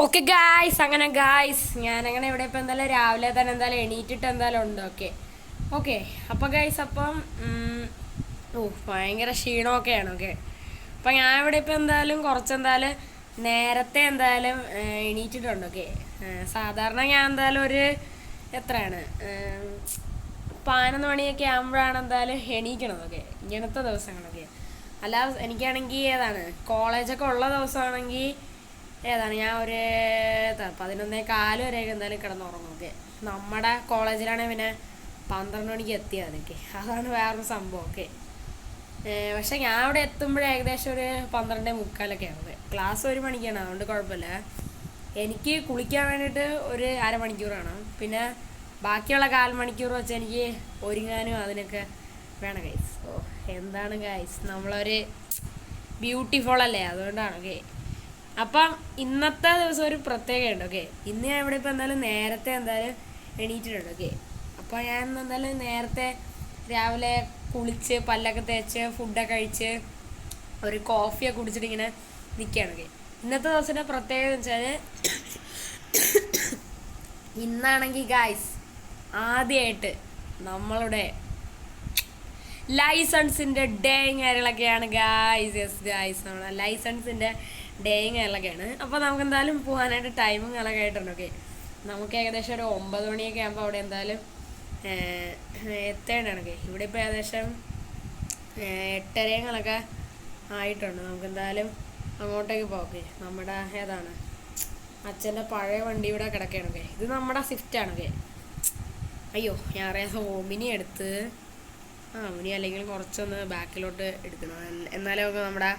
Okay guys, അങ്ങനെ guys ഞാനങ്ങനെ ഇവിടെ ഇപ്പം എന്തായാലും രാവിലെ തന്നെ എന്തായാലും എണീറ്റിട്ട് എന്തായാലും ഉണ്ട്. ഓക്കെ ഓക്കെ അപ്പോൾ ഗായ്സ് അപ്പം ഭയങ്കര ക്ഷീണമൊക്കെയാണ്. ഓക്കെ അപ്പം ഞാൻ ഇവിടെ ഇപ്പം എന്തായാലും കുറച്ചെന്തായാലും നേരത്തെ എന്തായാലും എണീറ്റിട്ടുണ്ട്. ഓക്കെ സാധാരണ ഞാൻ എന്തായാലും ഒരു എത്രയാണ് 11 മണിയൊക്കെ ആകുമ്പോഴാണ് എന്തായാലും എണീക്കണത്. ഓക്കെ ഇങ്ങനത്തെ ദിവസങ്ങളൊക്കെ അല്ല എനിക്കാണെങ്കിൽ ഏതാണ് കോളേജൊക്കെ ഉള്ള ദിവസമാണെങ്കിൽ ഏതാണ് ഞാൻ ഒരു 11:15 വരെയൊക്കെ എന്തായാലും കിടന്നുറങ്ങും. ഓക്കെ നമ്മുടെ കോളേജിലാണെങ്കിൽ പിന്നെ 12 മണിക്ക് എത്തിയാൽ അതൊക്കെ അതാണ് വേറൊരു സംഭവം. ഓക്കെ പക്ഷെ ഞാൻ അവിടെ എത്തുമ്പോഴേ ഏകദേശം ഒരു 12:45 ആവും. ക്ലാസ് 1 മണിക്കാണ്, അതുകൊണ്ട് കുഴപ്പമില്ല. എനിക്ക് കുളിക്കാൻ വേണ്ടിയിട്ട് ഒരു അരമണിക്കൂറാണ്, പിന്നെ ബാക്കിയുള്ള 1/4 മണിക്കൂർ വെച്ച് എനിക്ക് ഒരുങ്ങാനും അതിനൊക്കെ വേണം ഗൈസ്. എന്താണ് ഗൈസ്, നമ്മളൊരു ബ്യൂട്ടിഫുൾ അല്ലേ, അതുകൊണ്ടാണ്. ഓക്കെ അപ്പം ഇന്നത്തെ ദിവസം ഒരു പ്രത്യേകതയുണ്ട്. ഓക്കെ ഇന്ന് ഞാൻ ഇവിടെ ഇപ്പോൾ എന്തായാലും നേരത്തെ എന്തായാലും എണീറ്റിട്ടുണ്ട്. ഓക്കെ അപ്പോൾ ഞാൻ എന്തായാലും നേരത്തെ രാവിലെ കുളിച്ച് പല്ലൊക്കെ തേച്ച് ഫുഡൊക്കെ കഴിച്ച് ഒരു കോഫിയൊക്കെ കുടിച്ചിട്ട് ഇങ്ങനെ നിൽക്കുകയാണ്. ഓക്കെ ഇന്നത്തെ ദിവസത്തിൻ്റെ പ്രത്യേകത എന്ന് വെച്ചാൽ ഇന്നാണെങ്കിൽ ഗായ്സ് ആദ്യമായിട്ട് നമ്മളുടെ ലൈസൻസിൻ്റെ ഡേയും കാര്യങ്ങളൊക്കെയാണ് ഗായ്സ്. യെസ് ഗായ്സ്, നമ്മുടെ ലൈസൻസിൻ്റെ ഡേയും കാര്യങ്ങളൊക്കെയാണ്. അപ്പോൾ നമുക്ക് എന്തായാലും പോകാനായിട്ട് ടൈമും കാര്യങ്ങളൊക്കെ ആയിട്ടുണ്ട്. ഓക്കെ നമുക്ക് ഏകദേശം ഒരു 9 മണിയൊക്കെ ആകുമ്പോൾ അവിടെ എന്തായാലും എത്തേണ്ടതാണ്. ഓക്കെ ഇവിടെ ഇപ്പോൾ ഏകദേശം 8:30 ആയിട്ടുണ്ട്. നമുക്ക് എന്തായാലും അങ്ങോട്ടേക്ക് പോകാം. ഓക്കെ നമ്മുടെ ഏതാണ് അച്ഛൻ്റെ പഴയ വണ്ടി ഇവിടെ കിടക്കുകയാണ്. ഓക്കെ ഇത് നമ്മുടെ സ്വിഫ്റ്റാണ്. ഓക്കെ അയ്യോ ഞാൻ അറിയാം ഓമിനി എടുത്ത് ഓമിനി അല്ലെങ്കിൽ കുറച്ചൊന്ന് ബാക്കിലോട്ട് എടുക്കണം, എന്നാലേ നമുക്ക് നമ്മുടെ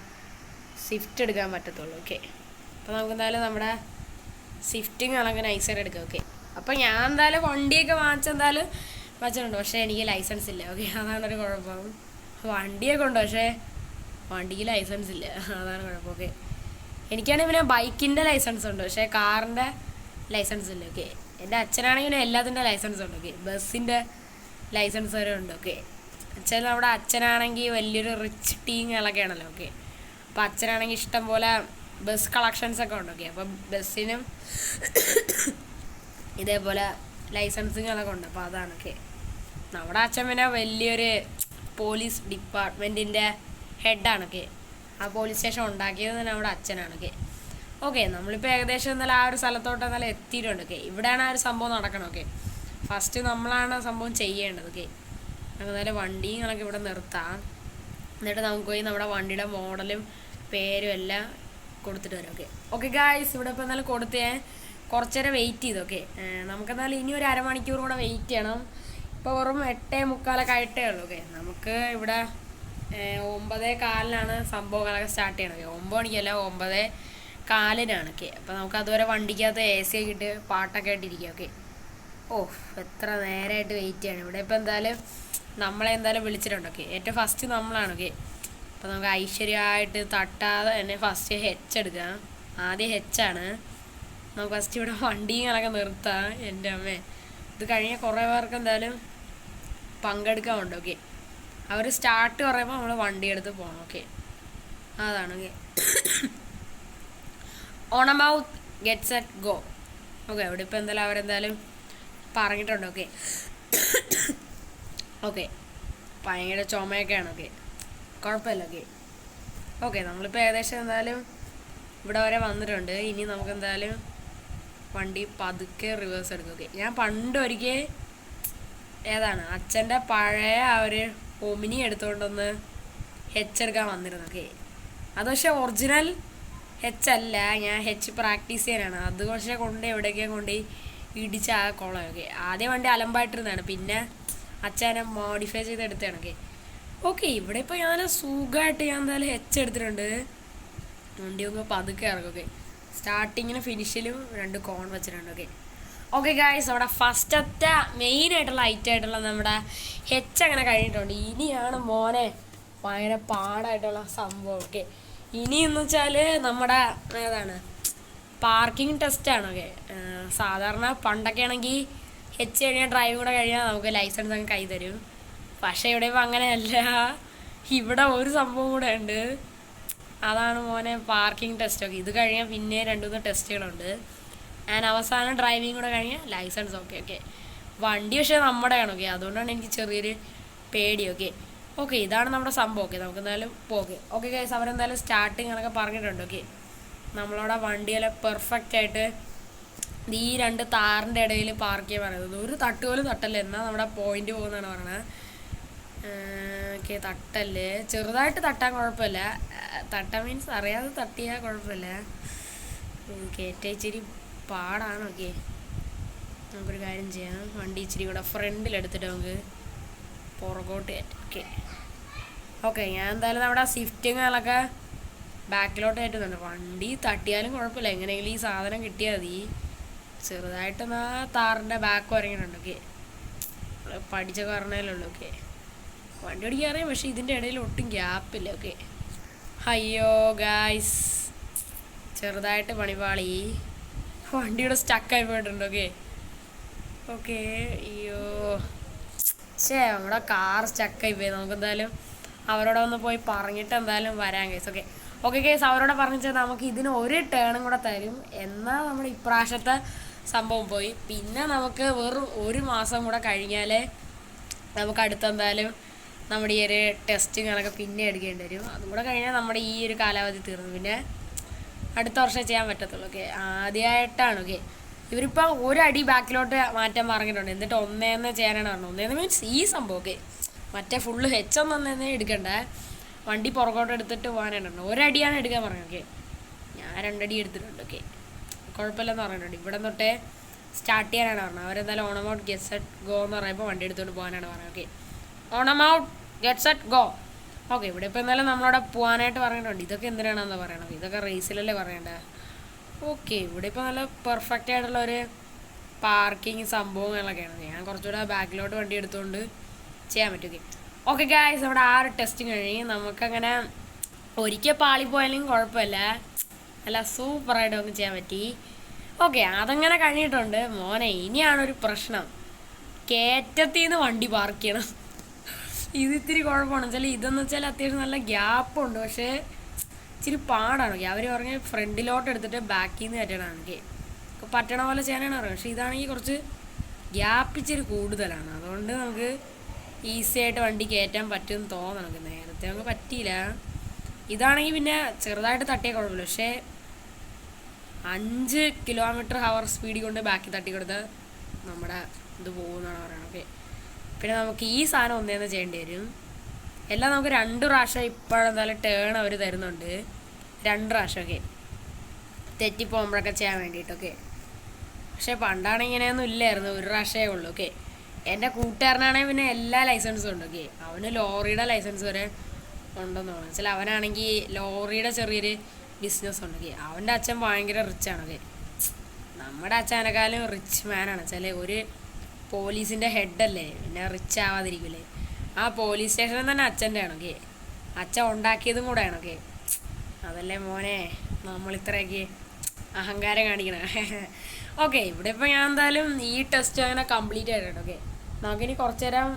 സ്വിഫ്റ്റ് എടുക്കാൻ പറ്റത്തുള്ളൂ. ഓക്കെ അപ്പോൾ നമുക്ക് എന്തായാലും നമ്മുടെ സ്വിഫ്റ്റിങ് അല്ലെങ്കിൽ നൈസായിട്ട് എടുക്കാം. ഓക്കെ അപ്പോൾ ഞാൻ എന്തായാലും വണ്ടിയൊക്കെ വാങ്ങിച്ചെന്തായാലും വെച്ചിട്ടുണ്ട്, പക്ഷേ എനിക്ക് ലൈസൻസ് ഇല്ല. ഓക്കെ അതാണൊരു കുഴപ്പം. വണ്ടിയൊക്കെ ഉണ്ട്, പക്ഷേ വണ്ടിക്ക് ലൈസൻസ് ഇല്ല, അതാണ് കുഴപ്പം. ഓക്കെ എനിക്കാണെങ്കിൽ പിന്നെ ബൈക്കിൻ്റെ ലൈസൻസ് ഉണ്ട്, പക്ഷേ കാറിൻ്റെ ലൈസൻസ് ഇല്ല. ഓക്കെ എൻ്റെ അച്ഛനാണെങ്കിൽ എല്ലാത്തിൻ്റെ ലൈസൻസ് ഉണ്ട്. ഓക്കെ ബസ്സിൻ്റെ ലൈസൻസ് വരെ ഉണ്ട്. ഓക്കെ നമ്മുടെ അച്ഛനാണെങ്കിൽ വലിയൊരു റിച്ച് ടീങ്ങളൊക്കെ ആണല്ലോ. ഓക്കെ അപ്പോൾ അച്ഛനാണെങ്കിൽ ഇഷ്ടം പോലെ ബസ് കളക്ഷൻസൊക്കെ ഉണ്ട്. ഓക്കെ അപ്പം ബസ്സിനും ഇതേപോലെ ലൈസൻസിങ്ങളൊക്കെ ഉണ്ട്. അപ്പോൾ അതാണ്. ഓക്കെ നമ്മുടെ അച്ഛൻ പിന്നെ വലിയൊരു പോലീസ് ഡിപ്പാർട്ട്മെൻറ്റിൻ്റെ ഹെഡാണ്. ഓക്കെ ആ പോലീസ് സ്റ്റേഷൻ ഉണ്ടാക്കിയത് തന്നെ നമ്മുടെ അച്ഛനാണ്. ഓക്കെ ഓക്കെ നമ്മളിപ്പോൾ ഏകദേശം എന്നാലും ആ ഒരു സ്ഥലത്തോട്ട് എന്നാലും എത്തിയിട്ടുണ്ട്. ഓക്കെ ഇവിടെയാണ് ആ ഒരു സംഭവം നടക്കണം. ഓക്കെ ഫസ്റ്റ് നമ്മളാണ് സംഭവം ചെയ്യേണ്ടത്. ഓക്കെ നമുക്ക് എന്തായാലും വണ്ടികളൊക്കെ ഇവിടെ നിർത്താം, എന്നിട്ട് നമുക്ക് പോയി നമ്മുടെ വണ്ടിയുടെ മോഡലും പേരും എല്ലാം കൊടുത്തിട്ട് വരാം. ഓക്കെ ഓക്കെ ഗായ്സ് ഇവിടെ ഇപ്പോൾ എന്നാലും കൊടുത്ത് കുറച്ച് നേരം വെയിറ്റ് ചെയ്തു. ഓക്കെ നമുക്കെന്നാലും ഇനി ഒരു അരമണിക്കൂർ കൂടെ വെയിറ്റ് ചെയ്യണം. ഇപ്പോൾ വെറും 8:45 ആയിട്ടേ ഉള്ളൂ. ഓക്കെ നമുക്ക് ഇവിടെ 9:15 സംഭവങ്ങളൊക്കെ സ്റ്റാർട്ട് ചെയ്യണം. 9 മണിക്കല്ല 9:15. ഓക്കെ അപ്പോൾ നമുക്ക് അതുവരെ വണ്ടിക്കകത്ത് AC ഒക്കെ ഇട്ട് പാട്ടൊക്കെ ആയിട്ടിരിക്കുക. ഓക്കെ എത്ര നേരമായിട്ട് വെയിറ്റ് ചെയ്യണം. ഇവിടെ ഇപ്പോൾ എന്തായാലും നമ്മളെ എന്തായാലും വിളിച്ചിട്ടുണ്ട്. ഓക്കെ ഏറ്റവും ഫസ്റ്റ് നമ്മളാണ്. ഓക്കെ അപ്പോൾ നമുക്ക് ഐശ്വര്യമായിട്ട് തട്ടാതെ തന്നെ ഫസ്റ്റ് എടുക്കാം. ആദ്യം ആണ്. നമുക്ക് ഫസ്റ്റ് ഇവിടെ വണ്ടികളൊക്കെ നിർത്താം. എൻ്റെ അമ്മേ ഇത് കഴിഞ്ഞ കുറേ പേർക്ക് എന്തായാലും പങ്കെടുക്കാറുണ്ട്. ഓക്കെ അവർ സ്റ്റാർട്ട് പറയുമ്പോൾ നമ്മൾ വണ്ടി എടുത്ത് പോകണം. ഓക്കെ അതാണ്. Okay on A mouth get set go. Okay അവിടെ ഇപ്പോൾ എന്തായാലും അവരെന്തായാലും പറഞ്ഞിട്ടുണ്ട്. ഓക്കെ ഓക്കെ ഭയങ്കര ചുമയൊക്കെയാണ്. ഓക്കെ കുഴപ്പമില്ല. ഓക്കെ ഓക്കെ നമ്മളിപ്പോൾ ഏകദേശം എന്തായാലും ഇവിടെ വരെ വന്നിട്ടുണ്ട്. ഇനി നമുക്ക് എന്തായാലും വണ്ടി പതുക്കെ റിവേഴ്സ് എടുക്കും. ഓക്കെ ഞാൻ പണ്ട് ഒരിക്കൽ ഏതാണ് അച്ഛൻ്റെ പഴയ ആ ഒരു ഒമിനി എടുത്തുകൊണ്ടൊന്ന് എടുക്കാൻ വന്നിരുന്നു. ഓക്കെ അത് പക്ഷേ ഒറിജിനൽ അല്ല, ഞാൻ പ്രാക്ടീസ് ചെയ്യാനാണ്. അത് പക്ഷേ കൊണ്ട് എവിടെയൊക്കെ കൊണ്ട് ഇടിച്ച ആ കുളം. ഓക്കെ ആദ്യം വണ്ടി അലമ്പായിട്ടിരുന്നതാണ്, പിന്നെ അച്ഛനെ മോഡിഫൈ ചെയ്ത് എടുത്തതാണ്. ഓക്കെ ഓക്കെ ഇവിടെ ഇപ്പോൾ ഞാൻ സുഖമായിട്ട് ഞാൻ എന്തായാലും എടുത്തിട്ടുണ്ട്. വണ്ടി ഒക്കെ പതുക്കെ ഇറക്കും. ഓക്കെ സ്റ്റാർട്ടിങ്ങിന് ഫിനിഷിലും 2 കോൺ വെച്ചിട്ടുണ്ട്. ഓക്കെ ഓക്കെ ഗായ്സ് അവിടെ ഫസ്റ്റത്തെ മെയിനായിട്ടുള്ള ഐറ്റമായിട്ടുള്ള നമ്മുടെ അങ്ങനെ കഴിഞ്ഞിട്ടുണ്ട്. ഇനിയാണ് മോനെ ഭയങ്കര പാടായിട്ടുള്ള സംഭവം. ഓക്കെ ഇനിയെന്ന് വെച്ചാൽ നമ്മുടെ ഏതാണ് പാർക്കിംഗ് ടെസ്റ്റാണ്. ഓക്കെ സാധാരണ പണ്ടൊക്കെ ആണെങ്കിൽ കഴിഞ്ഞാൽ ഡ്രൈവ് കൂടെ കഴിഞ്ഞാൽ നമുക്ക് ലൈസൻസ് അങ്ങ് കൈ തരും. പക്ഷേ ഇവിടെ ഇപ്പോൾ അങ്ങനെയല്ല. ഇവിടെ ഒരു സംഭവം കൂടെ ഉണ്ട്. അതാണ് മോനെ പാർക്കിംഗ് ടെസ്റ്റൊക്കെ. ഇത് കഴിഞ്ഞാൽ പിന്നെ 2-3 ടെസ്റ്റുകളുണ്ട്. ആൻഡ് അവസാനം ഡ്രൈവിംഗ് കൂടെ കഴിഞ്ഞാൽ ലൈസൻസ്. Okay okay. വണ്ടി പക്ഷേ നമ്മുടെയാണ്. ഓക്കെ, അതുകൊണ്ടാണ് എനിക്ക് ചെറിയൊരു പേടി. ഓക്കെ ഓക്കെ, ഇതാണ് നമ്മുടെ സംഭവം. ഓക്കെ, നമുക്ക് എന്തായാലും പോകെ. ഓക്കെ ഗൈസ്, അവരെന്തായാലും സ്റ്റാർട്ടിങ് എന്നൊക്കെ പറഞ്ഞിട്ടുണ്ട്. ഓക്കെ, നമ്മളവിടെ വണ്ടിയെല്ലാം പെർഫെക്റ്റ് ആയിട്ട് ഈ 2 താറിൻ്റെ ഇടയിൽ പാർക്ക് ചെയ്യാൻ പറയുന്നത്. ഒരു തട്ട് പോലും തട്ടല്ലേ, എന്നാൽ നമ്മുടെ പോയിന്റ് പോകുന്നതാണ് പറയണത്. ഓക്കെ, തട്ടല്ലേ, ചെറുതായിട്ട് തട്ടാൻ കുഴപ്പമില്ല. തട്ടാൻ മീൻസ് അറിയാതെ തട്ടിയാൽ കുഴപ്പമില്ല. കയറ്റ ഇച്ചിരി പാടാണ്. ഓക്കെ, നമുക്കൊരു കാര്യം ചെയ്യാം. വണ്ടി ഇച്ചിരി കൂടെ ഫ്രണ്ടിലെടുത്തിട്ട് നമുക്ക് പുറകോട്ട് കയറ്റാം. ഓക്കെ ഓക്കെ, ഞാൻ എന്തായാലും നമ്മുടെ സ്വിഫ്റ്റിങ്ങുകളൊക്കെ ബാക്കിലോട്ട് കയറ്റുന്നുണ്ട്. വണ്ടി തട്ടിയാലും കുഴപ്പമില്ല, എങ്ങനെയെങ്കിലും ഈ സാധനം കിട്ടിയാൽ മതി. ചെറുതായിട്ടൊന്ന് താറിൻ്റെ ബാക്ക് വരങ്ങിയിട്ടുണ്ട്. ഓക്കെ, പഠിച്ച കാരണമല്ലുള്ളൂ. ഓക്കെ, വണ്ടി ഓടിക്കാൻ അറിയാം, പക്ഷേ ഇതിൻ്റെ ഇടയിൽ ഒട്ടും ഗ്യാപ്പില്ല. ഓക്കെ, അയ്യോ ഗായ്സ്, ചെറുതായിട്ട് പണിപാളി, വണ്ടിയുടെ സ്റ്റക്കായി പോയിട്ടുണ്ട്. ഓക്കെ ഓക്കെ, അയ്യോ നമ്മുടെ കാർ സ്റ്റക്കായി പോയി. നമുക്കെന്തായാലും അവരോട് ഒന്ന് പോയി പറഞ്ഞിട്ട് എന്തായാലും വരാം കേസ്. ഓക്കെ ഓക്കെ കേസ്, അവരോട് പറഞ്ഞാൽ നമുക്ക് ഇതിന് ഒരു ടേണും കൂടെ തരും. എന്നാൽ നമ്മുടെ ഇപ്രാവശ്യത്തെ സംഭവം പോയി. പിന്നെ നമുക്ക് വെറും 1 മാസം കൂടെ കഴിഞ്ഞാൽ നമുക്ക് അടുത്തെന്തായാലും നമ്മുടെ ഈ ഒരു ടെസ്റ്റിങ്ങൊക്കെ പിന്നെ എടുക്കേണ്ടി വരും. അതും കൂടെ കഴിഞ്ഞാൽ നമ്മുടെ ഈ ഒരു കാലാവധി തീർന്നു. പിന്നെ അടുത്ത വർഷം ചെയ്യാൻ പറ്റത്തുള്ളൂ. ഓക്കെ, ആദ്യമായിട്ടാണ്. ഓക്കെ, ഇവരിപ്പോൾ 1 അടി ബാക്കിലോട്ട് മാറ്റാൻ പറഞ്ഞിട്ടുണ്ട്. എന്നിട്ട് 1 ചെയ്യാനാണ് പറഞ്ഞത്. 1 മീൻസ് ഈ സംഭവം. ഓക്കെ, മറ്റേ ഫുള്ള് ഒന്നേ എടുക്കണ്ടേ, വണ്ടി പുറകോട്ട് എടുത്തിട്ട് പോകാനായിട്ടുണ്ട്. 1 അടിയാണ് എടുക്കാൻ പറഞ്ഞത്. ഓക്കെ, ഞാൻ 2 അടി എടുത്തിട്ടുണ്ട്. ഓക്കെ, കുഴപ്പമില്ലെന്ന് പറഞ്ഞിട്ടുണ്ട്. ഇവിടെ തൊട്ടേ സ്റ്റാർട്ട് ചെയ്യാനാണ് പറഞ്ഞത്. അവരെന്തായാലും on out get set go എന്ന് പറയുമ്പോൾ വണ്ടി എടുത്തുകൊണ്ട് പോകാനാണ് പറഞ്ഞത്. Okay, on out get set go. Okay, ഇവിടെ ഇപ്പോൾ എന്തായാലും നമ്മളവിടെ പോകാനായിട്ട് പറഞ്ഞിട്ടുണ്ട്. ഇതൊക്കെ എന്തിനാണെന്ന് പറയണത്? ഇതൊക്കെ റേസിലല്ലേ പറയേണ്ടത്. ഓക്കെ, ഇവിടെ ഇപ്പോൾ നല്ല പെർഫെക്റ്റ് ആയിട്ടുള്ള ഒരു പാർക്കിങ് സംഭവങ്ങളൊക്കെയാണ്. ഞാൻ കുറച്ചുകൂടെ ബാക്കിലോട്ട് വണ്ടി എടുത്തുകൊണ്ട് ചെയ്യാൻ പറ്റും. ഓക്കെ ഗായ്സ്, നമ്മുടെ ആ ഒരു ടെസ്റ്റിങ് കഴിഞ്ഞ് നമുക്കങ്ങനെ ഒരിക്കൽ പാളിപ്പോയാലും കുഴപ്പമില്ല, അല്ല സൂപ്പറായിട്ട് നമുക്ക് ചെയ്യാൻ പറ്റി. ഓക്കെ, അതങ്ങനെ കഴിഞ്ഞിട്ടുണ്ട്. മോനെ, ഇനിയാണൊരു പ്രശ്നം, കയറ്റത്തിൽ നിന്ന് വണ്ടി പാർക്ക് ചെയ്യണം. ഇത് ഇത്തിരി കുഴപ്പമാണ് വെച്ചാൽ, ഇതെന്ന് വെച്ചാൽ അത്യാവശ്യം നല്ല ഗ്യാപ്പുണ്ട്, പക്ഷേ ഇച്ചിരി പാടാണ്. അവർ പറഞ്ഞ് ഫ്രണ്ടിലോട്ട് എടുത്തിട്ട് ബാക്കിൽ നിന്ന് കയറ്റണമെങ്കിൽ പറ്റണ പോലെ ചെയ്യാനാണ് പറയുന്നത്. പക്ഷേ ഇതാണെങ്കിൽ കുറച്ച് ഗ്യാപ്പ് ഇച്ചിരി കൂടുതലാണ്. അതുകൊണ്ട് നമുക്ക് ഈസി ആയിട്ട് വണ്ടി കയറ്റാൻ പറ്റുമെന്ന് തോന്നണം. നേരത്തെ നമുക്ക് പറ്റിയില്ല. ഇതാണെങ്കിൽ പിന്നെ ചെറുതായിട്ട് തട്ടിയാൽ കുഴപ്പമില്ല, പക്ഷേ 5 km/h സ്പീഡിൽ കൊണ്ട് ബാക്കി തട്ടി കൊടുത്താൽ നമ്മുടെ ഇത് പോകുമെന്നാണ് പറയുന്നത്. ഓക്കെ, പിന്നെ നമുക്ക് ഈ സാധനം 1 ചെയ്യേണ്ടി വരും. എല്ലാം നമുക്ക് 2 പ്രാവശ്യം ഇപ്പോഴെന്തായാലും ടേൺ അവർ തരുന്നുണ്ട്. 2 പ്രാവശ്യം. ഓക്കെ, തെറ്റിപ്പോകുമ്പോഴൊക്കെ ചെയ്യാൻ വേണ്ടിയിട്ടൊക്കെ. പക്ഷേ പണ്ടാണ് ഇങ്ങനെയൊന്നും ഇല്ലായിരുന്നു, 1 പ്രാവശ്യമേ ഉള്ളൂ. ഓക്കെ, എൻ്റെ കൂട്ടുകാരനാണെങ്കിൽ പിന്നെ എല്ലാ ലൈസൻസും ഉണ്ട്. ഓക്കെ, അവന് ലോറിയുടെ ലൈസൻസ് വരെ ഉണ്ടെന്ന് തോന്നുന്നു. വെച്ചാൽ അവനാണെങ്കിൽ ലോറിയുടെ ചെറിയൊരു ബിസിനസ് ഉണ്ട്. ഓക്കെ, അവൻ്റെ അച്ഛൻ ഭയങ്കര റിച്ചാണ്. ഓക്കെ, നമ്മുടെ അച്ഛനെക്കാളും റിച്ച് മാനാണ്. വെച്ചാൽ ഒരു പോലീസിൻ്റെ ഹെഡല്ലേ, പിന്നെ റിച്ച് ആവാതിരിക്കില്ലേ. ആ പോലീസ് സ്റ്റേഷനിൽ തന്നെ അച്ഛൻ്റെ ആണ്. ഓക്കെ, അച്ഛൻ ഉണ്ടാക്കിയതും കൂടെയാണ്. ഓക്കെ, അതല്ലേ മോനെ നമ്മളിത്രയൊക്കെ അഹങ്കാരം കാണിക്കണം. ഓക്കെ, ഇവിടെ ഇപ്പോൾ ഞാൻ എന്തായാലും ഈ ടെസ്റ്റ് അങ്ങനെ കംപ്ലീറ്റ് ആയിട്ടുണ്ട്. ഓക്കെ, നമുക്കിനി കുറച്ച് നേരം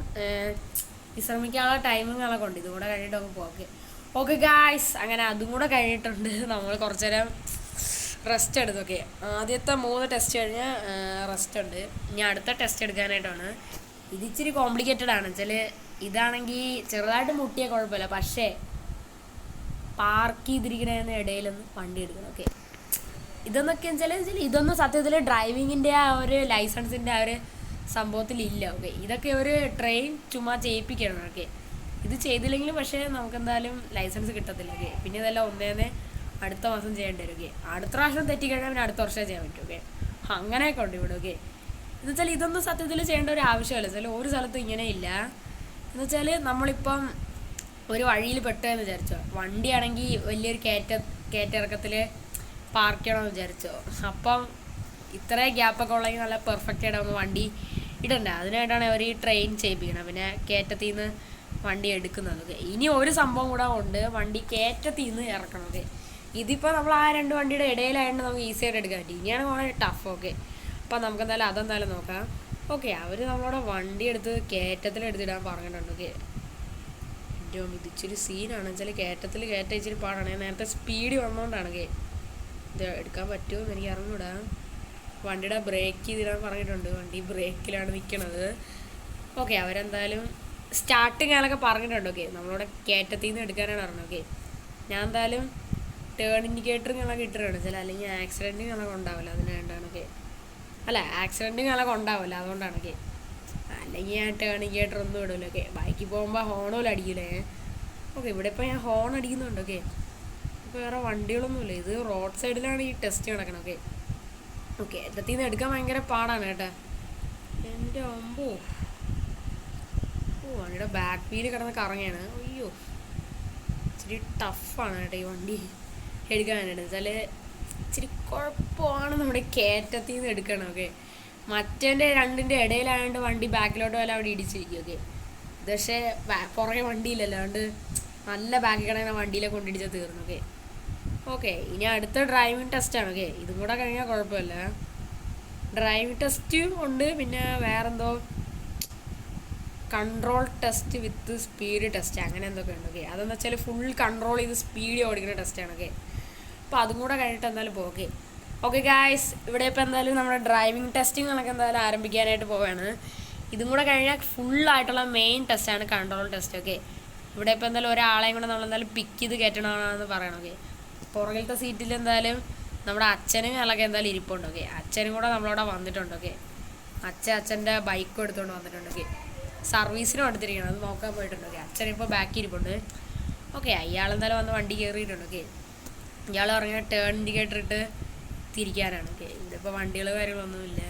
വിശ്രമിക്കാനുള്ള ടൈമിങ്ങുകളൊക്കെ ഉണ്ട്. ഇതും കൂടെ കഴിഞ്ഞിട്ട് നമുക്ക് പോകാം. ഓക്കെ ഓക്കെ ഗായ്സ്, അങ്ങനെ അതും കൂടെ കഴിഞ്ഞിട്ടുണ്ട്. നമ്മൾ കുറച്ച് നേരം റെസ്റ്റ് എടുത്തു. ഓക്കെ, ആദ്യത്തെ 3 ടെസ്റ്റ് കഴിഞ്ഞാൽ റെസ്റ്റ് ഉണ്ട്. ഇനി അടുത്ത ടെസ്റ്റ് എടുക്കാനായിട്ടാണ്. ഇതിച്ചിരി കോംപ്ലിക്കേറ്റഡ് ആണ്. വെച്ചാൽ ഇതാണെങ്കിൽ ചെറുതായിട്ട് മുട്ടിയാൽ കുഴപ്പമില്ല, പക്ഷേ പാർക്ക് ചെയ്തിരിക്കുന്നതിന് ഇടയിലൊന്ന് വണ്ടി എടുക്കണം. ഓക്കെ, ഇതെന്നൊക്കെ വെച്ചാൽ ഇതൊന്നും സത്യത്തിൽ ഡ്രൈവിങ്ങിൻ്റെ ആ ഒരു ലൈസൻസിൻ്റെ ആ ഒരു സംഭവത്തിലില്ല. ഓക്കെ, ഇതൊക്കെ ഒരു ട്രെയിൻ ചുമ്മാ ചെയ്യിപ്പിക്കണം. ഓക്കെ, ഇത് ചെയ്തില്ലെങ്കിലും പക്ഷേ നമുക്കെന്തായാലും ലൈസൻസ് കിട്ടത്തില്ല. ഓക്കെ, പിന്നെ ഇതെല്ലാം 1 അടുത്ത മാസം ചെയ്യേണ്ടി വരും. ഓക്കെ, അടുത്ത പ്രാവശ്യം തെറ്റിക്കഴിഞ്ഞാൽ പിന്നെ അടുത്ത വർഷം ചെയ്യാൻ പറ്റും. ഓക്കെ, അങ്ങനെയൊക്കെ ഉണ്ട് ഇവിടെ. ഓക്കെ, എന്നുവെച്ചാൽ ഇതൊന്നും സത്യത്തിൽ ചെയ്യേണ്ട ഒരു ആവശ്യമല്ല. വെച്ചാൽ ഒരു സ്ഥലത്തും ഇങ്ങനെ ഇല്ല. എന്നുവെച്ചാൽ നമ്മളിപ്പം ഒരു വഴിയിൽ പെട്ടതെന്ന് വിചാരിച്ചോ, വണ്ടിയാണെങ്കിൽ വലിയൊരു കയറ്റിറക്കത്തിൽ പാർക്ക് ചെയ്യണമെന്ന് വിചാരിച്ചോ, അപ്പം ഇത്രയും ഗ്യാപ്പൊക്കെ ഉള്ളെങ്കിൽ നല്ല പെർഫെക്റ്റ് ആയിട്ട് നമുക്ക് വണ്ടി ഇടണ്ടേ. അതിനായിട്ടാണ് അവർ ഈ ട്രെയിൻ ചെയ്യിപ്പിക്കണം, പിന്നെ കയറ്റത്തിൽ നിന്ന് വണ്ടി എടുക്കുന്നത്. ഓക്കെ, ഇനി ഒരു സംഭവം കൂടെ ഉണ്ട്, വണ്ടി കയറ്റത്തിൽ നിന്ന് ഇറക്കണം. ഓക്കെ, ഇതിപ്പോൾ നമ്മൾ ആ 2 വണ്ടിയുടെ ഇടയിലായതുകൊണ്ട് നമുക്ക് ഈസി ആയിട്ട് എടുക്കാൻ പറ്റും. ഇനിയാണ് വളരെ ടഫ്. ഓക്കെ, അപ്പോൾ നമുക്ക് എന്തായാലും അതെന്തായാലും നോക്കാം. ഓക്കെ, അവർ നമ്മളോട് വണ്ടി എടുത്ത് കയറ്റത്തിൽ എടുത്തിടാൻ പറഞ്ഞിട്ടുണ്ട്. ഓക്കെ, ഇത് ഇച്ചിരി സീനാണ് വെച്ചാൽ കയറ്റത്തിൽ ഇച്ചിരി പാടാണ്. ഞാൻ നേരത്തെ സ്പീഡ് വന്നുകൊണ്ടാണ് ഇത് എടുക്കാൻ പറ്റുമോ എന്ന് എനിക്ക് അറിഞ്ഞൂടാ. വണ്ടിയുടെ ബ്രേക്ക് ചെയ്തിടാൻ പറഞ്ഞിട്ടുണ്ട്. വണ്ടി ബ്രേക്കിലാണ് നിൽക്കണത്. ഓക്കെ, അവരെന്തായാലും സ്റ്റാർട്ടിങ് ആളൊക്കെ പറഞ്ഞിട്ടുണ്ട്. ഓക്കെ, നമ്മളോട് കയറ്റത്തിൽ നിന്ന് എടുക്കാനാണ് പറഞ്ഞത്. ഓക്കെ, ഞാൻ എന്തായാലും ടേൺ ഇൻഡിക്കേറ്ററിങ്ങളൊക്കെ ഇട്ടിട്ടുണ്ട് ചില, അല്ലെങ്കിൽ ആക്സിഡൻറ്റുകളൊക്കെ ഉണ്ടാവില്ല അതിന് വേണ്ടാണ്. ഓക്കെ, അല്ല ആക്സിഡൻറ്റുകളൊക്കെ ഉണ്ടാവില്ല അതുകൊണ്ടാണ്. ഓക്കെ, അല്ലെങ്കിൽ ഞാൻ ടേൺ ഇൻഡിക്കേറ്റർ ഒന്നും ഇടില്ല. ഓക്കെ, ബൈക്കിൽ പോകുമ്പോൾ ഹോണോലും അടിക്കില്ലേ. ഓക്കെ, ഇവിടെ ഇപ്പോൾ ഞാൻ ഹോൺ അടിക്കുന്നുണ്ട്. ഓക്കെ, ഇപ്പോൾ വേറെ വണ്ടികളൊന്നുമില്ല. ഇത് റോഡ് സൈഡിലാണ് ഈ ടെസ്റ്റ് നടക്കണം. ഓക്കെ ഓക്കെ, കയറ്റത്തിൽ നിന്ന് എടുക്കാൻ ഭയങ്കര പാടാണ് കേട്ടോ. എൻ്റെ അമ്പോ, വണ്ടിയുടെ ബാക്ക് വീല് കിടന്ന് കറങ്ങിയാണ്. അയ്യോ, ഇച്ചിരി ടഫാണ് കേട്ടോ ഈ വണ്ടി എടുക്കാനായിട്ട്. വെച്ചാൽ ഇച്ചിരി കുഴപ്പമാണ് നമ്മുടെ കയറ്റത്തിൽ നിന്ന് എടുക്കണം. ഓക്കെ, മറ്റേൻ്റെ രണ്ടിൻ്റെ ഇടയിലായതുകൊണ്ട് വണ്ടി ബാക്കിലോട്ട് പോലെ അവിടെ ഇടിച്ചിരിക്കും. ഓക്കെ, ഇത് പക്ഷേ പുറകെ വണ്ടിയില്ലല്ലോ, അതുകൊണ്ട് നല്ല ബാക്കിൽ കിടക്കുന്ന വണ്ടിയിലെ കൊണ്ടിടിച്ചാൽ തീർന്നു. ഓക്കെ ഓക്കെ, ഇനി അടുത്ത ഡ്രൈവിംഗ് ടെസ്റ്റാണ്. ഓക്കെ, ഇതും കൂടെ കഴിഞ്ഞാൽ കുഴപ്പമില്ല. ഡ്രൈവിംഗ് ടെസ്റ്റും ഉണ്ട്, പിന്നെ വേറെന്തോ കൺട്രോൾ ടെസ്റ്റ് വിത്ത് സ്പീഡ് ടെസ്റ്റ് അങ്ങനെ എന്തൊക്കെ ഉണ്ട്. ഓക്കെ, അതെന്ന് വെച്ചാൽ ഫുൾ കൺട്രോൾ ചെയ്ത് സ്പീഡ് ഓടിക്കുന്ന ടെസ്റ്റാണ്. ഓക്കെ, അപ്പോൾ അതും കൂടെ കഴിഞ്ഞിട്ട് എന്തായാലും പോകും. ഓക്കെ ഓക്കെ ഗായ്സ്, ഇവിടെ ഇപ്പോൾ എന്തായാലും നമ്മുടെ ഡ്രൈവിംഗ് ടെസ്റ്റിങ്ങൊക്കെ എന്തായാലും ആരംഭിക്കാനായിട്ട് പോവുകയാണ്. ഇതും കൂടെ കഴിഞ്ഞാൽ ഫുള്ളായിട്ടുള്ള മെയിൻ ടെസ്റ്റാണ് കൺട്രോൾ ടെസ്റ്റ്. ഓക്കെ, ഇവിടെ ഇപ്പോൾ എന്തായാലും ഒരാളെയും കൂടെ നമ്മളെന്തായാലും പിക്ക് ചെയ്ത് കയറ്റണമെന്ന് പറയണം. ഓക്കെ, പുറകിലത്തെ സീറ്റിൽ എന്തായാലും നമ്മുടെ അച്ഛനും അല്ലൊക്കെ എന്തായാലും ഇരിപ്പുണ്ട്. ഓക്കെ, അച്ഛനും കൂടെ നമ്മളവിടെ വന്നിട്ടുണ്ട്. ഓക്കെ, അച്ഛൻ്റെ ബൈക്കും എടുത്തുകൊണ്ട് വന്നിട്ടുണ്ട്. ഓക്കെ, സർവീസിനും എടുത്തിരിക്കണം, അത് നോക്കാൻ പോയിട്ടുണ്ട്. ഓക്കെ, അച്ഛനിപ്പോൾ ബാക്കി ഇരിപ്പുണ്ട്. ഓക്കെ, അയാളെന്തായാലും വന്ന് വണ്ടി കയറിയിട്ടുണ്ട്. ഓക്കെ, ഇയാൾ പറഞ്ഞ ടേൺ ഇൻഡിക്കേറ്റർ ഇട്ട് തിരിക്കാനാണ്. ഓക്കെ, ഇതിപ്പോൾ വണ്ടികൾ കാര്യങ്ങളൊന്നുമില്ല,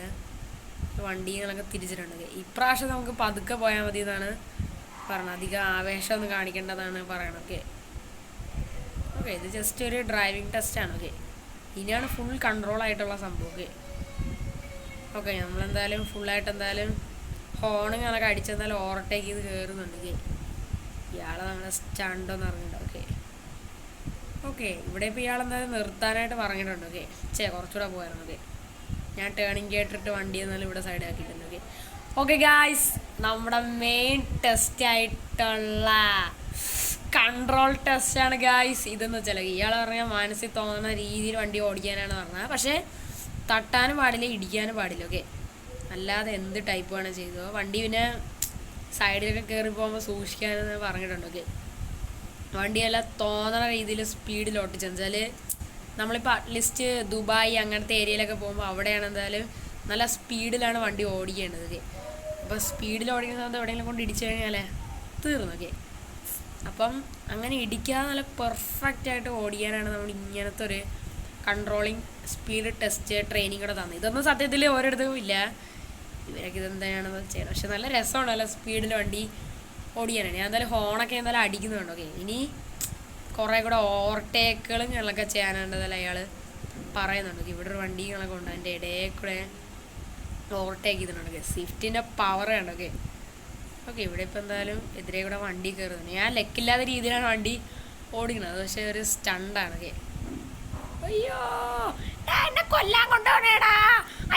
വണ്ടികളൊക്കെ തിരിച്ചിട്ടുണ്ട്. ഓക്കെ, ഇപ്രാവശ്യം നമുക്ക് പതുക്കെ പോയാൽ മതി എന്നാണ് പറഞ്ഞത്, അധികം ആവേശമൊന്നും കാണിക്കേണ്ടതാണ് പറയണം. ഓക്കെ ഓക്കെ, ഇത് ജസ്റ്റ് ഒരു ഡ്രൈവിംഗ് ടെസ്റ്റാണ്. ഓക്കെ, ഇനിയാണ് ഫുൾ കൺട്രോൾ ആയിട്ടുള്ള സംഭവം. ഓക്കെ ഓക്കെ, നമ്മളെന്തായാലും ഫുള്ളായിട്ട് എന്തായാലും ഹോണിങ്ങനൊക്കെ അടിച്ചെന്തായാലും ഓവർടേക്ക് ചെയ്ത് കയറുന്നുണ്ട്. ഓക്കെ, ഇയാളെ നമ്മളെ സ്റ്റണ്ടെന്ന് പറഞ്ഞിട്ടുണ്ട്. ഓക്കെ ഓക്കെ, ഇവിടെ ഇപ്പോൾ ഇയാളെന്തായാലും നിർത്താനായിട്ട് പറഞ്ഞിട്ടുണ്ട്. ഓക്കെ, കുറച്ചുകൂടെ പോയായിരുന്നു. ഓക്കെ, ഞാൻ ടേണിങ് കേട്ടിട്ട് വണ്ടി എന്നാലും ഇവിടെ സൈഡ് ആക്കിയിട്ടുണ്ട്. ഓക്കെ ഓക്കെ ഗായ്സ്, നമ്മുടെ മെയിൻ ടെസ്റ്റ് ആയിട്ടുള്ള കൺട്രോൾ ടെസ്റ്റാണ് ഗായ്സ്. ഇതെന്ന് വെച്ചാൽ ഇയാൾ പറഞ്ഞാൽ മനസ്സിൽ തോന്നുന്ന രീതിയിൽ വണ്ടി ഓടിക്കാനാണ് പറഞ്ഞത്. പക്ഷേ തട്ടാനും പാടില്ല, ഇടിക്കാനും പാടില്ല. ഓക്കെ, അല്ലാതെ എന്ത് ടൈപ്പ് വേണം ചെയ്തോ. വണ്ടി പിന്നെ സൈഡിലൊക്കെ കയറി പോകുമ്പോൾ സൂക്ഷിക്കാനെന്ന് പറഞ്ഞിട്ടുണ്ട്. ഓക്കെ, വണ്ടിയെല്ലാം തോന്നുന്ന രീതിയിൽ സ്പീഡിൽ ഓട്ടിച്ചെന്ന് വെച്ചാൽ നമ്മളിപ്പോൾ അറ്റ്ലീസ്റ്റ് ദുബായ് അങ്ങനത്തെ ഏരിയയിലൊക്കെ പോകുമ്പോൾ അവിടെയാണ് എന്തായാലും നല്ല സ്പീഡിലാണ് വണ്ടി ഓടിക്കേണ്ടത്. ഓക്കെ, അപ്പോൾ സ്പീഡിൽ ഓടിക്കുന്ന സമയത്ത് എവിടെയെങ്കിലും കൊണ്ട് ഇടിച്ചു കഴിഞ്ഞാൽ തീർന്നു. ഓക്കെ, അപ്പം അങ്ങനെ ഇടിക്കാതെ നല്ല പെർഫെക്റ്റ് ആയിട്ട് ഓടിക്കാനാണ് നമ്മൾ ഇങ്ങനത്തെ ഒരു കൺട്രോളിങ് സ്പീഡ് ടെസ്റ്റ് ട്രെയിനിങ് കൂടെ തന്നത്. ഇതൊന്നും സത്യത്തിൽ ഓരോരുത്തരും ഇല്ല, ഇവരൊക്കെ ഇതെന്താണെന്ന് ചെയ്യണം. പക്ഷെ നല്ല രസമാണ്, നല്ല സ്പീഡിൽ വണ്ടി ഓടിക്കാനാണ്. ഞാൻ എന്തായാലും ഹോണൊക്കെ എന്തായാലും അടിക്കുന്നുണ്ട്. ഓക്കെ, ഇനി കുറേ കൂടെ ഓവർടേക്കുകളും ഞങ്ങളൊക്കെ ചെയ്യാനുണ്ടതല്ല അയാൾ പറയുന്നുണ്ട്. ഇവിടെ ഒരു വണ്ടികളൊക്കെ ഉണ്ട്, അതിൻ്റെ ഇടയിൽ കൂടെ ഓവർടേക്ക് ചെയ്തിട്ടുണ്ട്. സ്വിഫ്റ്റിൻ്റെ പവർ ഉണ്ട്. ഓക്കെ ഓക്കെ, ഇവിടെ ഇപ്പോൾ എന്തായാലും എതിരെ കൂടെ വണ്ടി കയറുന്നുണ്ട്. ഞാൻ ലെക്കില്ലാത്ത രീതിയിലാണ് വണ്ടി ഓടിക്കുന്നത്, പക്ഷേ ഒരു സ്റ്റണ്ടാണ്. ഓക്കെ, അയ്യോ എന്നെ കൊല്ലാൻ കൊണ്ടുപോണേടാ,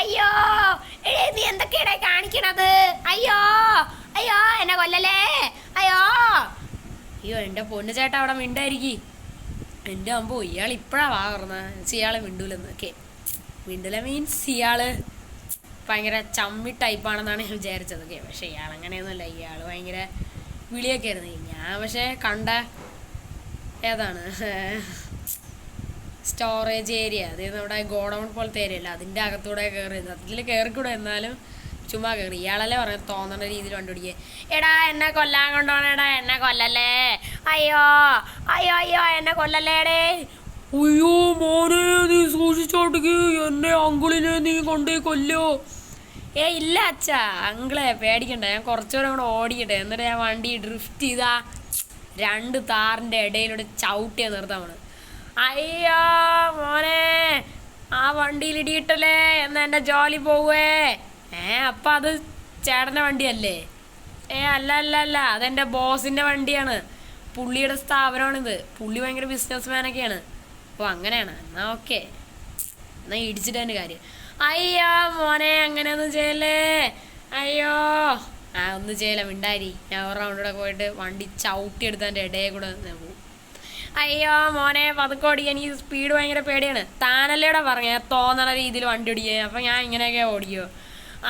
അയ്യോ നീ എന്തൊക്കെയാ കാണിക്കണത്, അയ്യോ അയ്യോ എന്നെ കൊല്ലല്ലേ, അയ്യോ അയ്യോ എൻ്റെ പൊന്നു ചേട്ടാ അവിടെ മിണ്ടായിരിക്കും. എൻ്റെ അമ്പോ ഇയാൾ ഇപ്പോഴാണ് വാ പറഞ്ഞത് ഇയാളെ മിണ്ടൂലെന്ന്. ഓക്കെ, മിണ്ടൂല മീൻസ് ഇയാൾ ഭയങ്കര ചമ്മി ടൈപ്പാണെന്നാണ് ഞാൻ വിചാരിച്ചത്. ഓക്കെ, പക്ഷേ ഇയാൾ അങ്ങനെയൊന്നുമല്ല, ഇയാൾ ഭയങ്കര വിളിയൊക്കെ ആയിരുന്നു. ഞാൻ പക്ഷേ കണ്ട ഏതാണ് സ്റ്റോറേജ് ഏരിയ, അതായത് നമ്മുടെ ഗോഡൗൺ പോലത്തെ ഏരിയ അല്ല, അതിൻ്റെ അകത്തൂടെ കയറിയത്. അതിൽ കയറിക്കൂടെ എന്നാലും ചുമ്മാ കയറി. ഇയാളല്ലേ പറഞ്ഞത് തോന്നേണ്ട രീതിയിൽ വണ്ടുപിടിക്കുക. എടാ എന്നെ കൊല്ലാൻ കൊണ്ടുപോകണേടാ, എന്നെ കൊല്ലല്ലേ, അയ്യോ അയ്യോ അയ്യോ എന്നെ കൊല്ലല്ലേടേ, അയ്യോ മോനെ നീ സൂക്ഷിച്ചോട്ടിക്ക്, എന്നെ അങ്കിളിനെ നീ കൊണ്ടേ കൊല്ലോ. ഇല്ല അച്ഛാ, അങ്കിളെ പേടിക്കണ്ട, ഞാൻ കുറച്ചുകൂടെ കൂടെ ഓടിക്കട്ടെ, എന്നിട്ട് ഞാൻ വണ്ടി ഡ്രിഫ്റ്റ് ചെയ്താ 2 താറിൻ്റെ ഇടയിലൂടെ ചവിട്ടിയാൽ നിർത്താൻ വേണം. അയ്യോ മോനെ ആ വണ്ടിയിൽ ഇടിയിട്ടല്ലേ, എന്നാ എൻ്റെ ജോലി പോവേ. അപ്പം അത് ചേട്ടൻ്റെ വണ്ടിയല്ലേ? അല്ല അല്ല അല്ല, അതെൻ്റെ ബോസിൻ്റെ വണ്ടിയാണ്, പുള്ളിയുടെ സ്ഥാപനമാണിത്, പുള്ളി ഭയങ്കര ബിസിനസ് മാനൊക്കെയാണ്. അപ്പോൾ അങ്ങനെയാണ്, എന്നാൽ ഓക്കെ, എന്നാൽ ഇടിച്ചിട്ട് തന്നെ കാര്യം. അയ്യോ മോനെ അങ്ങനെയൊന്നും ചെയ്യല്ലേ, അയ്യോ ഒന്നും ചെയ്യല മിണ്ടാരി. ഞാൻ ഒരു റൗണ്ടിലൂടെ പോയിട്ട് വണ്ടി ചവിട്ടിയെടുത്ത് എൻ്റെ ഇടയിൽ കൂടെ പോകും. അയ്യോ മോനെ പതുക്കെ ഓടിക്കാൻ. എനിക്ക് സ്പീഡ് ഭയങ്കര പേടിയാണ്. താനല്ലേടെ പറഞ്ഞ തോന്നണ രീതിയിൽ വണ്ടി ഓടിക്കാൻ. അപ്പം ഞാൻ ഇങ്ങനെയൊക്കെ ഓടിക്കുമോ?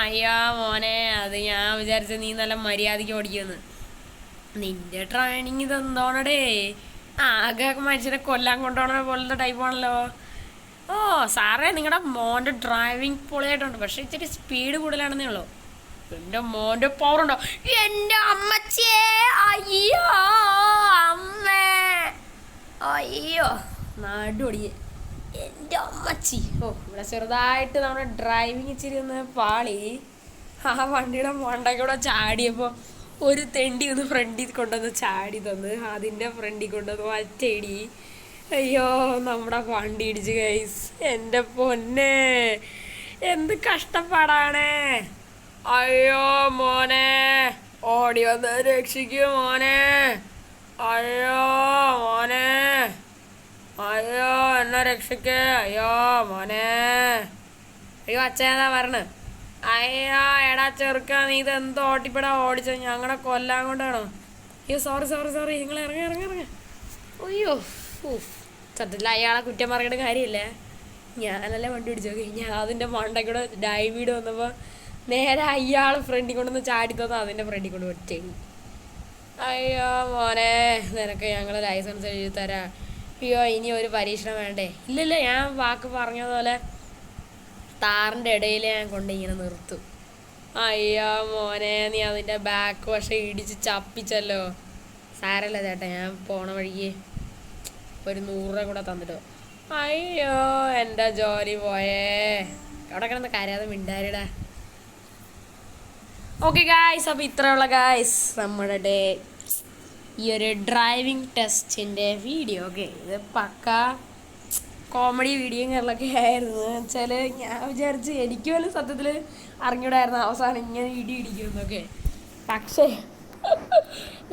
അയ്യോ മോനെ, അത് ഞാൻ വിചാരിച്ച നീ നല്ല മര്യാദയ്ക്ക് ഓടിക്കുമെന്ന്. നിന്റെ ട്രെയിനിങ് ഇതെന്തോണടേ, ആകെ മനുഷ്യനെ കൊല്ലാൻ കൊണ്ടുപോകണ പോലത്തെ ടൈപ്പാണല്ലോ. ഓ സാറേ, നിങ്ങളുടെ മോൻ്റെ ഡ്രൈവിങ് പൊളിയായിട്ടുണ്ട്, പക്ഷെ ഇച്ചിരി സ്പീഡ് കൂടുതലാണെന്നേ ഉള്ളൂ. എൻ്റെ മോൻ്റെ പവർ ഉണ്ടോ? എൻ്റെ അമ്മച്ചിയെ, അയ്യോ അമ്മേ, അയ്യോ നാടൊടിയെ, എൻ്റെ അമ്മച്ചി. ഓ ഇവിടെ ചെറുതായിട്ട് നമ്മുടെ ഡ്രൈവിങ് ഇച്ചിരി ഒന്ന് പാളി. ആ വണ്ടിയുടെ മണ്ടയ്ക്കൂടെ ചാടിയപ്പോൾ ഒരു തെണ്ടി ഒന്ന് ഫ്രണ്ടിൽ കൊണ്ടുവന്ന് ചാടി തന്ന്, അതിൻ്റെ ഫ്രണ്ടിൽ കൊണ്ടുവന്ന് ഒറ്റയിടി. അയ്യോ നമ്മുടെ വണ്ടി ഇടിച്ച് ഗൈസ്. എൻ്റെ പൊന്നെ, എന്ത് കഷ്ടപ്പാടാണ്. അയ്യോ മോനെ, ഓടി വന്ന് രക്ഷിക്കൂ മോനെ. അയ്യോ മോനെ, അയ്യോ എന്നെ രക്ഷിക്കേ. അയ്യോ മോനെ, അയ്യോ അച്ഛനാ പറഞ്ഞ്. അയ്യോ എടാ ചെറുക്കാ, നീ ഇത് എന്തോ ഓട്ടിപ്പടാ ഓടിച്ചോ, ഞങ്ങളെ കൊല്ലാൻ കൊണ്ടാണോ? അയ്യോ സോറി സോറി സോറി, നിങ്ങൾ ഇറങ്ങി ഇറങ്ങി ഇറങ്ങി. അയ്യോ സത്യത്തിൽ അയാളെ കുറ്റം പറയേണ്ട കാര്യമില്ല, ഞാനല്ലേ വണ്ടി പിടിച്ചു നോക്കി. ഞാൻ അതിൻ്റെ മണ്ടയ്ക്കൂടെ ഡൈവ് വീട് വന്നപ്പോൾ നേരെ അയാൾ ഫ്രണ്ടിൽ കൊണ്ടുവന്ന് ചാടി തന്നു, അതിൻ്റെ ഫ്രണ്ടിൽ കൊണ്ട് ഒറ്റയും. അയ്യോ മോനെ, നിനക്ക് ഞങ്ങൾ ലൈസൻസ് എഴുതി തരാം. അയ്യോ ഇനി ഒരു പരീക്ഷണം വേണ്ടേ? ഇല്ലില്ല, ഞാൻ വാക്ക് പറഞ്ഞതുപോലെ താറിൻ്റെ ഇടയിൽ ഞാൻ കൊണ്ട് ഇങ്ങനെ നിർത്തും. അയ്യോ മോനെ, നീ അതിൻ്റെ ബാക്ക് വശം ഇടിച്ച് ചപ്പിച്ചല്ലോ. സാരല്ല ചേട്ടാ, ഞാൻ പോണ വഴിക്ക് ഒരു 100 രൂപ കൂടെ തന്നിട്ടോ. അയ്യോ എൻ്റെ ജോലി പോയേ. അവിടെ കിടന്ന് കരയാതെ മിണ്ടാരിടാ. ഓക്കെ ഗായ്സ്, അപ്പോൾ ഇത്രയുള്ള ഗായ്സ് നമ്മുടെ ഡേ ഈ ഒരു ഡ്രൈവിംഗ് ടെസ്റ്റിൻ്റെ വീഡിയോ. ഓക്കെ, ഇത് പക്ക കോമഡി വീഡിയോകളൊക്കെ ആയിരുന്നു. വെച്ചാൽ ഞാൻ വിചാരിച്ച് എനിക്ക് പോലും സത്യത്തിൽ അറിഞ്ഞൂടായിരുന്നു അവസാനം ഇങ്ങനെ ഇടിക്കുമെന്നൊക്കെ. പക്ഷേ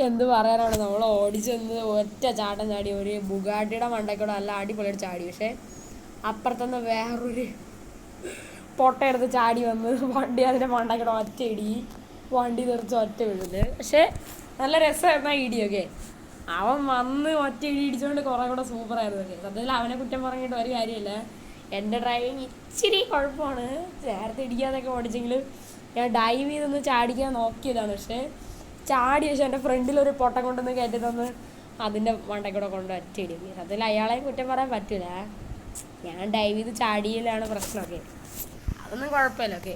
എന്ത് പറയാനാണ്, നമ്മൾ ഓടിച്ചെന്ന് ഒറ്റ ചാട്ടം ചാടി ഒരു ബുഗാട്ടിയുടെ മണ്ടയ്ക്കൂടെ നല്ല അടിപൊളിയായിട്ട് ചാടി. പക്ഷേ അപ്പുറത്തുനിന്ന് വേറൊരു പൊട്ട എടുത്ത് ചാടി വന്ന് വണ്ടി അതിൻ്റെ മണ്ടയ്ക്കൂടെ ഒറ്റ ഇടി, വണ്ടി തെറിച്ച് ഒറ്റ വീഴുന്നത്. പക്ഷേ നല്ല രസമായിരുന്നു ആ ഇടിയൊക്കെ. അവൻ വന്ന് ഒറ്റ ഇടി ഇടിച്ചുകൊണ്ട് കുറേ കൂടെ സൂപ്പറായിരുന്നു. ഒക്കെ സത്യത്തിൽ അവനെ കുറ്റം പറഞ്ഞിട്ട് ഒരു കാര്യമില്ല. എൻ്റെ ഡ്രൈവിങ് ഇച്ചിരി കുഴപ്പമാണ്. നേരത്തെ ഇടിക്കാതൊക്കെ ഓടിച്ചെങ്കിൽ ഞാൻ ഡൈവ് ചെയ്തൊന്ന് ചാടിക്കാൻ നോക്കിയതാണ്. പക്ഷേ ചാടി വെച്ചാൽ എൻ്റെ ഫ്രണ്ടിലൊരു പൊട്ടം കൊണ്ടുവന്ന് കയറ്റി തന്ന് അതിൻ്റെ മണ്ടയ്ക്കൂടെ കൊണ്ട് ഒറ്റ ഇടി. സത്യത്തിൽ അയാളെയും കുറ്റം പറയാൻ പറ്റില്ല, ഞാൻ ഡൈവ് ചെയ്ത് ചാടിയിലാണ് പ്രശ്നമൊക്കെ. അതൊന്നും കുഴപ്പമില്ല. ഓക്കെ,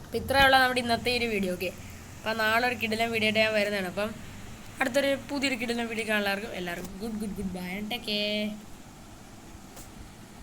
അപ്പം ഇത്രയുള്ള നമ്മുടെ ഇന്നത്തെ ഒരു വീഡിയോ. ഓക്കെ, അപ്പം നാളെ ഒരു കിടിലൻ വീഡിയോ ആയിട്ട് ഞാൻ വരുന്നതാണ്. അപ്പം അടുത്തൊരു പുതിയൊരു കിടിലൻ വീഡിയോ കാണുന്നവർക്കും എല്ലാവർക്കും ഗുഡ് ബൈ, ടേക്ക് കെയർ.